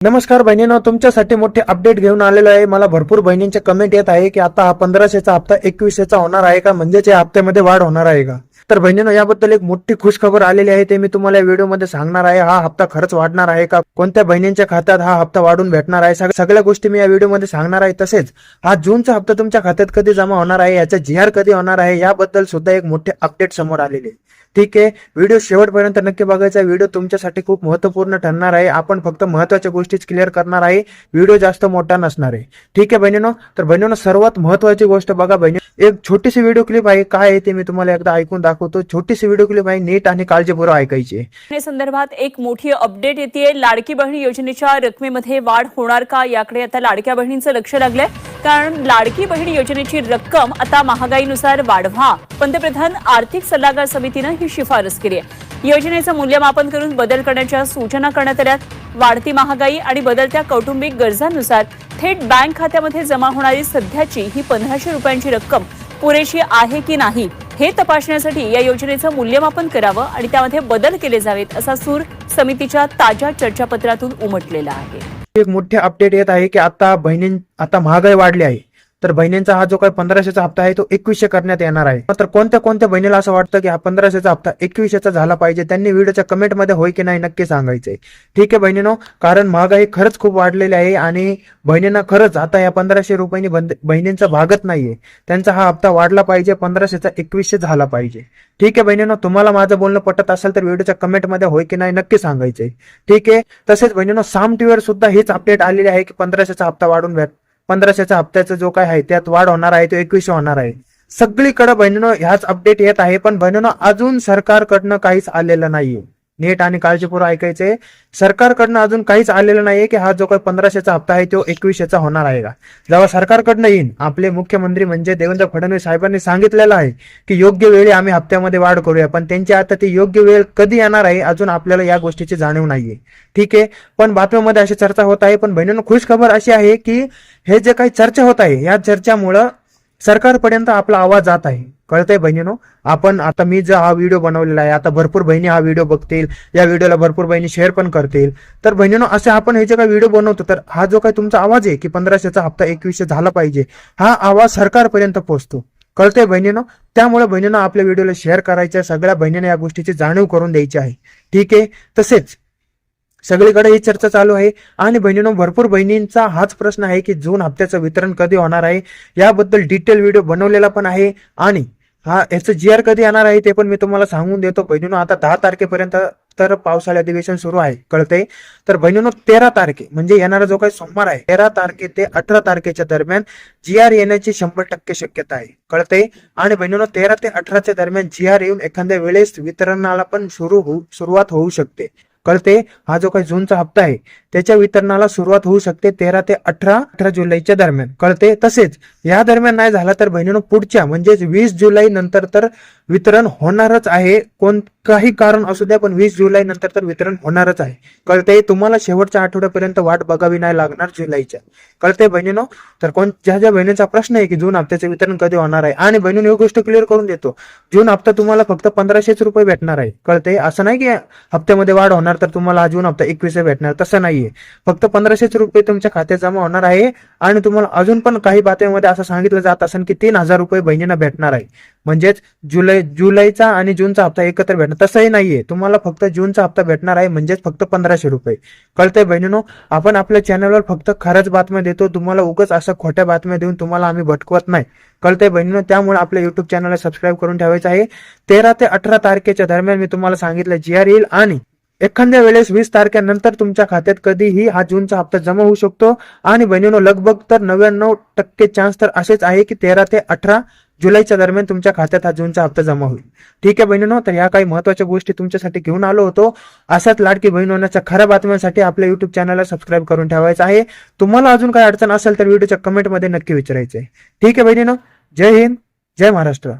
नमस्कार बहिणींनो, तुमच्यासाठी मोठे अपडेट घेऊन आलेलो आहे। मला भरपूर बहिणींचे कमेंट येत आहे की आता हा 1500चा हप्ता 2100चा होणार आहे का, म्हणजेच या हप्त्यामध्ये वाढ होणार आहे का। तर बहिणींनो, याबद्दल एक मोठी खुशखबर आलेली आहे, ते मी तुम्हाला या व्हिडिओमध्ये सांगणार आहे। हा हप्ता खरंच वाढणार आहे का, कोणत्या बहिणींच्या खात्यात हा हप्ता वाढून भेटणार आहे, सगळ्या गोष्टी मी या व्हिडिओमध्ये सांगणार आहे। तसेच हा जूनचा हप्ता तुमच्या खात्यात कधी जमा होणार आहे, याचा GR कधी होणार आहे, याबद्दल सुद्धा एक मोठे अपडेट समोर आलेले आहे। ठीक आहे, व्हिडिओ शेवटपर्यंत नक्की बघायचा। व्हिडिओ तुमच्यासाठी खूप महत्त्वपूर्ण ठरणार आहे। आपण फक्त महत्त्वाच्या गोष्टीच क्लिअर करणार आहे, व्हिडिओ जास्त मोठा नसणार आहे। ठीक आहे बहिणींनो, तर बहिणींनो सर्वात महत्त्वाची गोष्ट बघा बहिणी, एक छोटीशी व्हिडिओ क्लिप आहे, काय आहे ते मी तुम्हाला एकदा ऐकून दाखवतो। छोटीशी व्हिडिओ क्लिप आहे, नीट आणि काळजीपूर्वक ऐकायची आहे। या संदर्भात एक मोठी अपडेट येते। लाडकी बहीण योजनेच्या रकमेमध्ये वाढ होणार का, याकडे आता लाडक्या बहिणींचं लक्ष लागलंय। कारण लाडकी बहीण योजनेची रक्कम आता महागाईनुसार वाढवा, पंतप्रधान आर्थिक सल्लागार समितीनं ही शिफारस केली आहे। योजनेचं मूल्यमापन करून बदल करण्याच्या सूचना करण्यात आल्या। वाढती महागाई आणि बदलत्या कौटुंबिक गरजांनुसार थेट बँक खात्यामध्ये जमा होणारी सध्याची ही 1500 रुपयांची रक्कम पुरेशी आहे की नाही हे तपासण्यासाठी या योजनेचं मूल्यमापन करावं आणि त्यामध्ये बदल केले जावेत, असा सूर समितीच्या ताज्या चर्चापत्रातून उमटलेला आहे। एक मोठे अपडेट येत आहे की आता महागाई वाढली आहे, तर बहिणींचा हा जो काही 1500चा हप्ता आहे तो 2100 करण्यात येणार आहे। तर कोणत्या बहिणीला असं वाटतं की हा 1500चा हप्ता 2100चा झाला पाहिजे, त्यांनी व्हिडिओच्या कमेंटमध्ये होय की नाही नक्की सांगायचंय। ठीक आहे बहिणींनो, कारण महागाई खरंच खूप वाढलेली आहे आणि बहिणींना खरंच आता या 1500 रुपयांनी बहिणींचा भागत नाहीये, त्यांचा हा हप्ता वाढला पाहिजे, 1500चा 2100 झाला पाहिजे। ठीक आहे बहिणींनो, तुम्हाला माझं बोलणं पटत असेल तर व्हिडिओच्या कमेंटमध्ये होय की नाही नक्की सांगायचंय। ठीक आहे, तसेच बहिणींनो साम टीव्हीवर सुद्धा हीच अपडेट आलेली आहे की 1500चा हप्ता वाढून 1500च्या हप्त्याचा जो काय आहे त्यात वाढ होणार आहे, तो 2100 होणार आहे। सगळीकडे बहिणींनो ह्याच अपडेट येत आहे, पण बहिणींनो अजून सरकारकडनं काहीच आलेलं नाहीये। नीट आणि काळजीपूर्वक ऐकायचंय, सरकारकडनं अजून काहीच आलेलं नाहीये की हा जो काही 1500चा हप्ता आहे तो 2100चा होणार आहे का। जेव्हा सरकारकडनं येईल, आपले मुख्यमंत्री म्हणजे देवेंद्र फडणवीस साहेबांनी सांगितलेलं आहे की योग्य वेळी आम्ही हप्त्यामध्ये वाढ करूया, पण त्यांची आता ती योग्य वेळ कधी येणार आहे अजून आपल्याला या गोष्टीची जाणीव नाहीये। ठीक आहे, पण बातम्यामध्ये अशी चर्चा होत आहे, पण बहिणींनो खुश खबर अशी आहे की हे जे काही चर्चा होत आहे या चर्चामुळं सरकारपर्यंत आपला आवाज जात आहे। कळतंय बहिणींनो, आपण आता मी जो हा व्हिडिओ बनवलेला आहे, आता भरपूर बहिणी हा व्हिडिओ बघतील, या व्हिडिओला भरपूर बहिणी शेअर पण करतील। तर बहिणींनो असे आपण हे जे काही व्हिडिओ बनवतो, तर हा जो काही तुमचा आवाज आहे की 1500चा हप्ता 2100 झाला पाहिजे, हा आवाज सरकारपर्यंत पोहोचतो। कळतंय बहिणींनो, त्यामुळे बहिणींनो आपल्या व्हिडिओला शेअर करायचं, सगळ्या बहिणींना या गोष्टीची जाणीव करून द्यायची आहे। ठीक आहे, तसेच सगळीकडे ही चर्चा चालू आहे आणि बहिणींनो भरपूर बहिणींचा हाच प्रश्न आहे की जून हप्त्याचं वितरण कधी होणार आहे, याबद्दल डिटेल व्हिडिओ बनवलेला पण आहे आणि याचं GR कधी येणार आहे ते पण मी तुम्हाला सांगून देतो। बहिणींनो आता 10 तारखेपर्यंत तर पावसाळी अधिवेशन सुरू आहे, कळतंय। तर बहिणींनो 13 तारखे म्हणजे येणारा जो काही सोमवार आहे, 13 तारखे ते 18 तारखेच्या दरम्यान GR येण्याची 100% शक्यता आहे, कळतंय। आणि बहिणींनो 13 ते 18च्या दरम्यान GR येऊन एखाद्या वेळेस वितरणाला पण सुरुवात होऊ शकते, कळते। हा जो काही जूनचा हप्ता आहे त्याच्या वितरणाला सुरुवात होऊ शकते 13 ते 18 जुलैच्या दरम्यान, कळते। तसेच या दरम्यान नाही झाला तर बहिणींनो पुढच्या म्हणजे 20 जुलै नंतर तर वितरण होणारच आहे, काही कारण असू द्या, पण 20 जुलै नंतर तर वितरण होणारच आहे, कळते। तुम्हाला शेवटच्या आठवड्यापर्यंत वाट बघावी नाही लागणार जुलैच्या, कळते बहिणींनो। तर ज्या बहिणींचा प्रश्न आहे की जून हप्त्याचे वितरण कधी होणार आहे, आणि बहिणींनो ही गोष्ट क्लिअर करून देतो, जून हप्ता तुम्हाला फक्त 1500 रुपये भेटणार आहे, कळते। असं नाही की हप्त्यामध्ये वाढ होणार तर तुम्हाला जून हप्ता 2100 भेटणार, तसं नाहीये। फक्त 1500 रुपये तुमच्या खात्यात जमा होणार आहे आणि तुम्हाला अजून पण काही बातम्यांमध्ये असं सांगितलं जात असेल की 3000 रुपये बहिणींना भेटणार आहे, म्हणजेच जुलैचा आणि जूनचा हप्ता एकत्र भेटणार, तसंही नाहीये। तुम्हाला फक्त जूनचा हप्ता भेटणार आहे, म्हणजेच फक्त 1500 रुपये, कळतंय बहिणींनो। आपण आपल्या चॅनलवर फक्त खरंच बातम्या देतो, तुम्हाला उगाच असं खोट्या बातम्या देऊन तुम्हाला आम्ही भटकवत नाही, कळतंय बहिणींनो। त्यामुळे आपल्या युट्यूब चॅनलला सबस्क्राईब करून ठेवायचं आहे। 13 ते 18 तारखेच्या दरम्यान मी तुम्हाला सांगितलं GR येईल आणि एखाद्या वेळेस 20 तारखेनंतर तुमच्या खात्यात कधीही हा जूनचा हप्ता जमा होऊ शकतो। आणि बहिणींनो लगभग तर 99% चान्स तर असेच आहे की 13 ते 18 जुलैच्या दरम्यान तुमच्या खात्यात हा जूनचा हप्ता जमा होईल। ठीक आहे बहिणींनो, तर ह्या काही महत्त्वाच्या गोष्टी तुमच्यासाठी घेऊन आलो होतो। अशाच लाडकी बहीण होण्याच्या खऱ्या बातम्यांसाठी आपल्या युट्यूब चॅनलला सबस्क्राईब करून ठेवायचं आहे। तुम्हाला अजून काही अडचण असेल तर व्हिडिओच्या कमेंटमध्ये नक्की विचारायचं आहे। ठीक आहे बहिणींनो, जय हिंद, जय महाराष्ट्र।